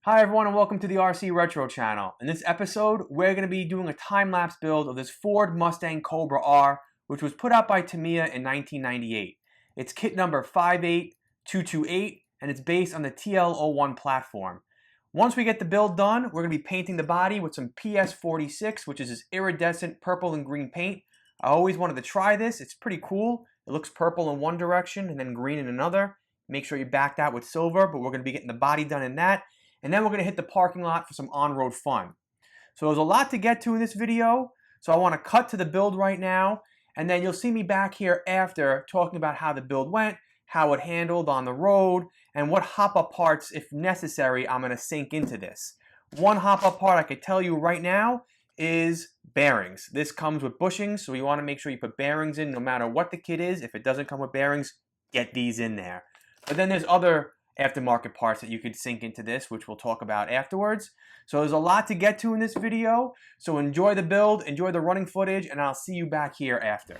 Hi everyone and welcome to the RC Retro channel. In this episode, we're going to be doing a time-lapse build of this Ford Mustang Cobra R, which was put out by Tamiya in 1998. It's kit number 58228 and it's based on the TL-01 platform. Once we get the build done, we're going to be painting the body with some PS46, which is this iridescent purple and green paint. I always wanted to try this. It's pretty cool. It looks purple in one direction and then green in another. Make sure you back that with silver, but we're going to be getting the body done in that. And then we're going to hit the parking lot for some on-road fun. So there's a lot to get to in this video, so I want to cut to the build right now, and then you'll see me back here after talking about how the build went, how it handled on the road, and what hop-up parts, if necessary, I'm going to sink into this. One hop-up part I could tell you right now is bearings. This comes with bushings, so you want to make sure you put bearings in no matter what the kit is. If it doesn't come with bearings, get these in there. But then there's other aftermarket parts that you could sink into this, which we'll talk about afterwards. So there's a lot to get to in this video, so enjoy the build, enjoy the running footage, and I'll see you back here after.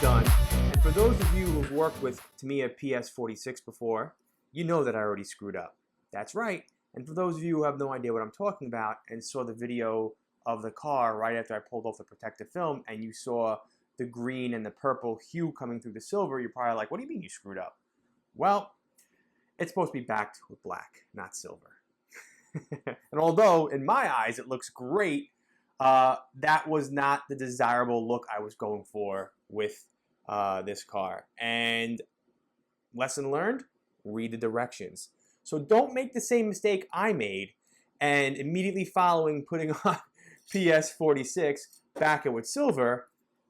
done. And for those of you who've worked with Tamiya PS46 before, you know that I already screwed up. That's right. And for those of you who have no idea what I'm talking about and saw the video of the car right after I pulled off the protective film and you saw the green and the purple hue coming through the silver, you're probably like, what do you mean you screwed up? Well, it's supposed to be backed with black, not silver. And although in my eyes it looks great, that was not the desirable look I was going for with this car. And lesson learned, read the directions. So don't make the same mistake I made and immediately following putting on PS46, back it with silver,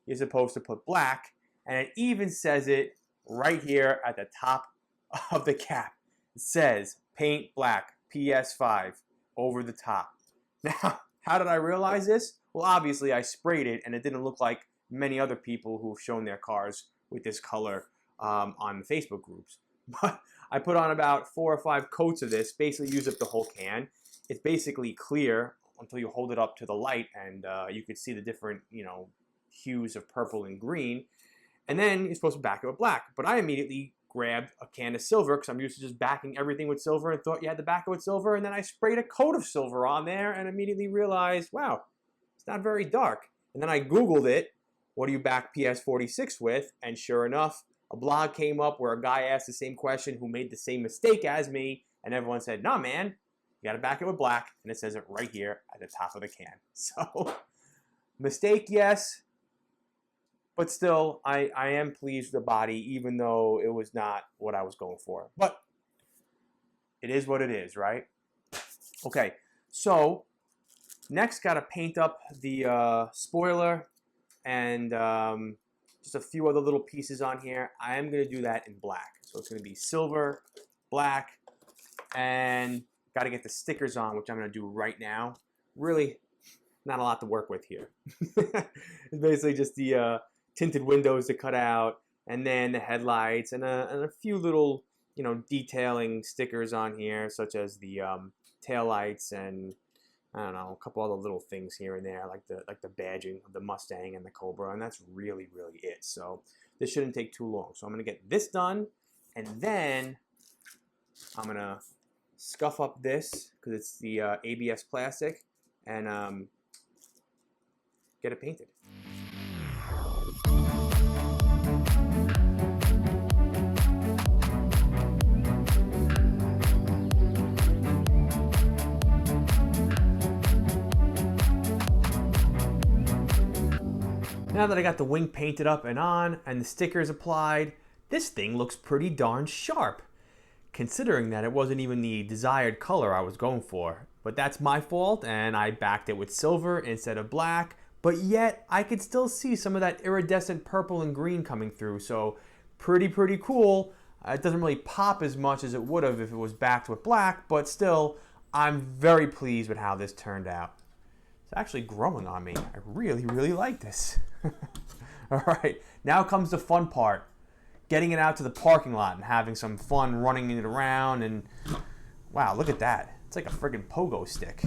you're supposed to put black. And it even says it right here at the top of the cap. It says paint black PS5 over the top. Now, how did I realize this? Well, obviously I sprayed it and it didn't look like many other people who've shown their cars with this color on the Facebook groups. But I put on about 4 or 5 coats of this, basically use up the whole can. It's basically clear until you hold it up to the light and you can see the different, hues of purple and green. And then you're supposed to back it with black. But I immediately grabbed a can of silver because I'm used to just backing everything with silver and thought you had to back it with silver. And then I sprayed a coat of silver on there and immediately realized, wow, it's not very dark. And then I Googled it. What do you back PS46 with? And sure enough, a blog came up where a guy asked the same question who made the same mistake as me. And everyone said, nah, man, you got to back it with black. And it says it right here at the top of the can. So, mistake, yes. But still, I am pleased with the body, even though it was not what I was going for. But it is what it is, right? Okay, so next got to paint up the spoiler and just a few other little pieces on here. I am going to do that in black. So it's going to be silver, black, and got to get the stickers on, which I'm going to do right now. Really not a lot to work with here. It's basically just the tinted windows to cut out, and then the headlights, and a few little, detailing stickers on here, such as the tail lights, and I don't know, a couple other little things here and there, like the badging of the Mustang and the Cobra, and that's really it. So this shouldn't take too long. So I'm gonna get this done, and then I'm gonna scuff up this because it's the ABS plastic, and get it painted. Now that I got the wing painted up and on and the stickers applied, this thing looks pretty darn sharp, considering that it wasn't even the desired color I was going for. But that's my fault, and I backed it with silver instead of black, but yet I could still see some of that iridescent purple and green coming through, so pretty cool. It doesn't really pop as much as it would have if it was backed with black, but still, I'm very pleased with how this turned out. It's actually growing on me. I really like this. All right, now comes the fun part. Getting it out to the parking lot and having some fun running it around, and wow, look at that. It's like a friggin' pogo stick.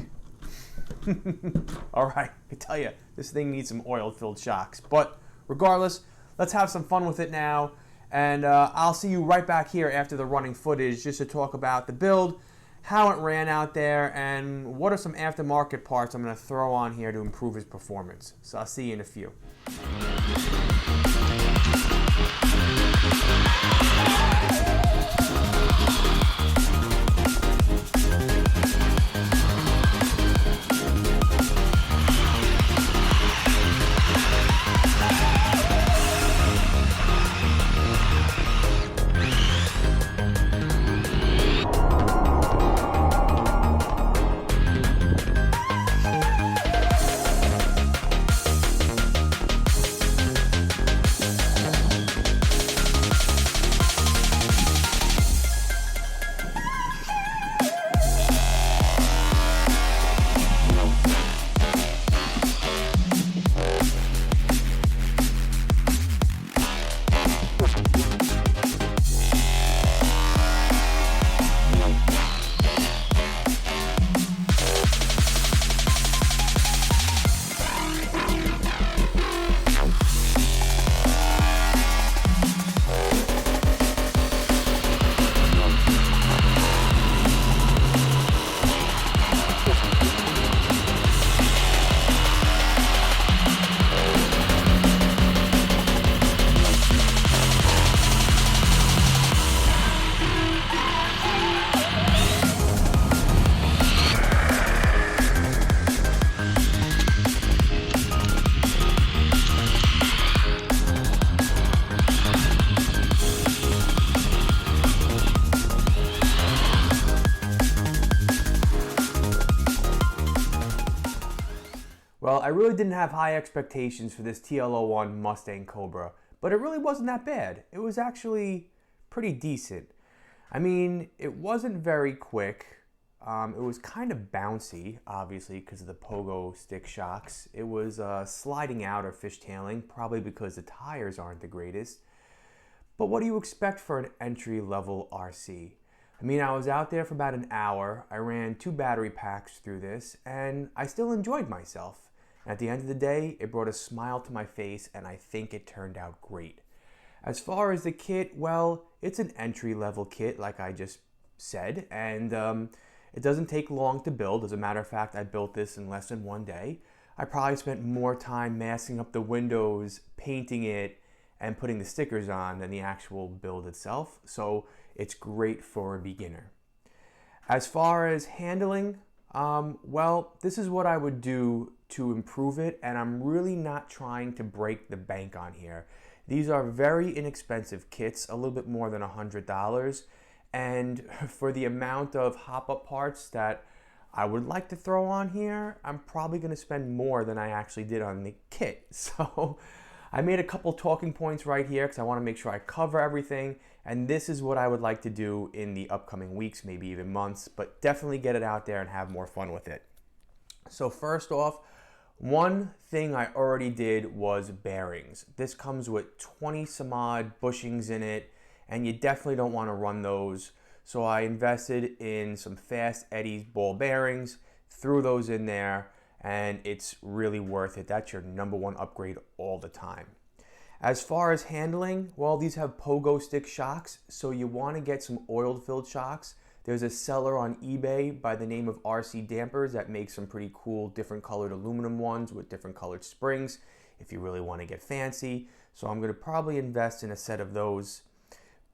All right, I tell you, this thing needs some oil-filled shocks. But regardless, let's have some fun with it now. And I'll see you right back here after the running footage just to talk about the build, how it ran out there, and what are some aftermarket parts I'm going to throw on here to improve his performance. So I'll see you in a few. Well, I really didn't have high expectations for this TL-01 Mustang Cobra, but it really wasn't that bad. It was actually pretty decent. I mean, it wasn't very quick. It was kind of bouncy, obviously, because of the pogo stick shocks. It was sliding out or fishtailing, probably because the tires aren't the greatest. But what do you expect for an entry-level RC? I mean, I was out there for about an hour. I ran 2 battery packs through this, and I still enjoyed myself. At the end of the day, it brought a smile to my face, and I think it turned out great. As far as the kit, well, it's an entry-level kit, like I just said, and it doesn't take long to build. As a matter of fact, I built this in less than 1 day. I probably spent more time masking up the windows, painting it, and putting the stickers on than the actual build itself, so it's great for a beginner. As far as handling, well, this is what I would do to improve it, and I'm really not trying to break the bank on here. These are very inexpensive kits, a little bit more than $100, and for the amount of hop-up parts that I would like to throw on here, I'm probably going to spend more than I actually did on the kit. So I made a couple talking points right here because I want to make sure I cover everything, and this is what I would like to do in the upcoming weeks, maybe even months, but definitely get it out there and have more fun with it. So first off, one thing I already did was bearings. This comes with 20 some odd bushings in it, and you definitely don't want to run those. So I invested in some Fast Eddie's ball bearings, threw those in there, and it's really worth it. That's your #1 upgrade all the time. As far as handling, well, these have pogo stick shocks, so you want to get some oil-filled shocks. There's a seller on eBay by the name of RC Dampers that makes some pretty cool different colored aluminum ones with different colored springs if you really want to get fancy. So I'm going to probably invest in a set of those.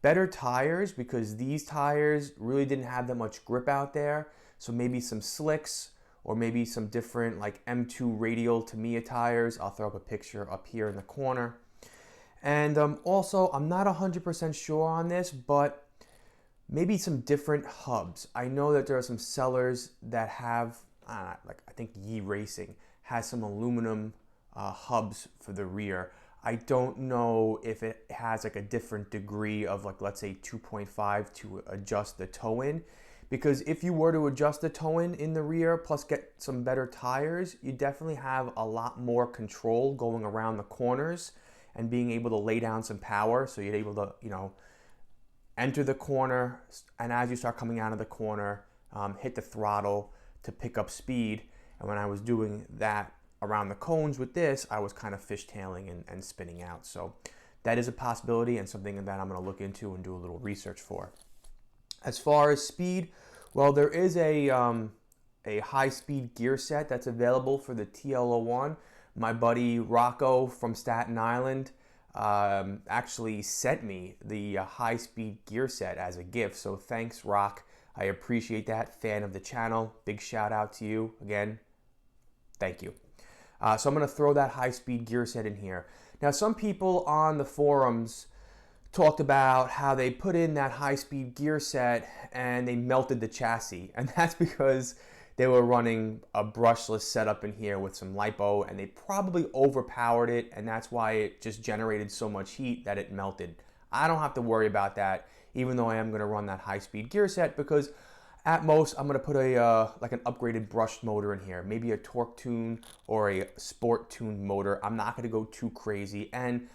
Better tires, because these tires really didn't have that much grip out there. So maybe some slicks, or maybe some different like M2 radial Tamiya tires. I'll throw up a picture up here in the corner. And also, I'm not 100% sure on this, but maybe some different hubs. I know that there are some sellers that have, like I think Yi Racing has some aluminum hubs for the rear. I don't know if it has like a different degree of like, let's say 2.5 to adjust the toe in. Because if you were to adjust the toe in the rear, plus get some better tires, you definitely have a lot more control going around the corners and being able to lay down some power. So you're able to, enter the corner, and as you start coming out of the corner, hit the throttle to pick up speed. And when I was doing that around the cones with this, I was kind of fishtailing and spinning out. So that is a possibility and something that I'm going to look into and do a little research for. As far as speed, well, there is a high-speed gear set that's available for the TL-01. My buddy Rocco from Staten Island actually sent me the high-speed gear set as a gift. So thanks, Rock. I appreciate that. Fan of the channel. Big shout out to you. Again, thank you. So I'm going to throw that high-speed gear set in here. Now, some people on the forums talked about how they put in that high-speed gear set and they melted the chassis. And that's because they were running a brushless setup in here with some lipo, and they probably overpowered it, and that's why it just generated so much heat that it melted. I don't have to worry about that, even though I am going to run that high-speed gear set, because at most I'm going to put a like an upgraded brushed motor in here, maybe a torque tune or a sport tune motor. I'm not going to go too crazy, and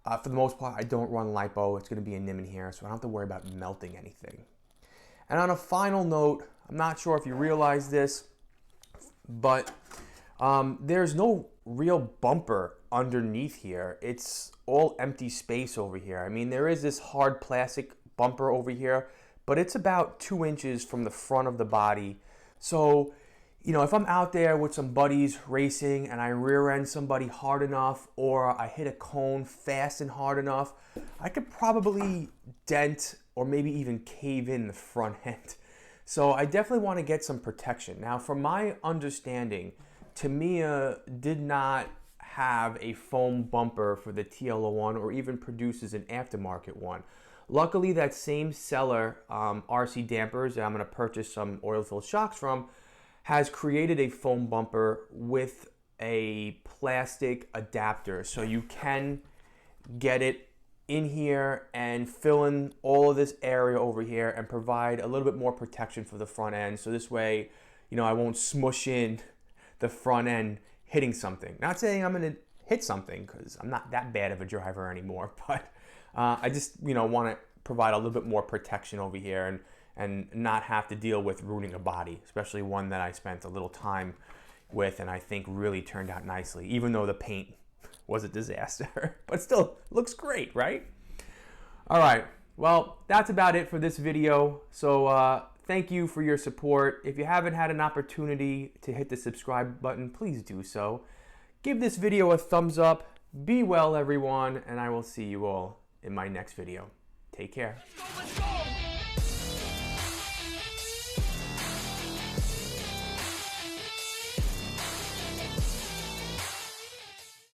for the most part I don't run lipo. It's going to be a NIM in here, so I don't have to worry about melting anything. And on a final note, I'm not sure if you realize this, but there's no real bumper underneath here. It's all empty space over here. I mean, there is this hard plastic bumper over here, but it's about 2 inches from the front of the body. So, if I'm out there with some buddies racing and I rear end somebody hard enough, or I hit a cone fast and hard enough, I could probably dent or maybe even cave in the front end. So I definitely want to get some protection. Now, from my understanding, Tamiya did not have a foam bumper for the TL-01 or even produces an aftermarket one. Luckily, that same seller, RC Dampers, that I'm going to purchase some oil-filled shocks from, has created a foam bumper with a plastic adapter, so you can get it in here and fill in all of this area over here and provide a little bit more protection for the front end. So this way, you know, I won't smush in the front end hitting something. Not saying I'm gonna hit something, because I'm not that bad of a driver anymore, but I just, you know, want to provide a little bit more protection over here and not have to deal with ruining a body, especially one that I spent a little time with and I think really turned out nicely, even though the paint was a disaster. But still, looks great, right? All right, well, that's about it for this video. So thank you for your support. If you haven't had an opportunity to hit the subscribe button, please do so. Give this video a thumbs up. Be well, everyone, and I will see you all in my next video. Take care. Let's go.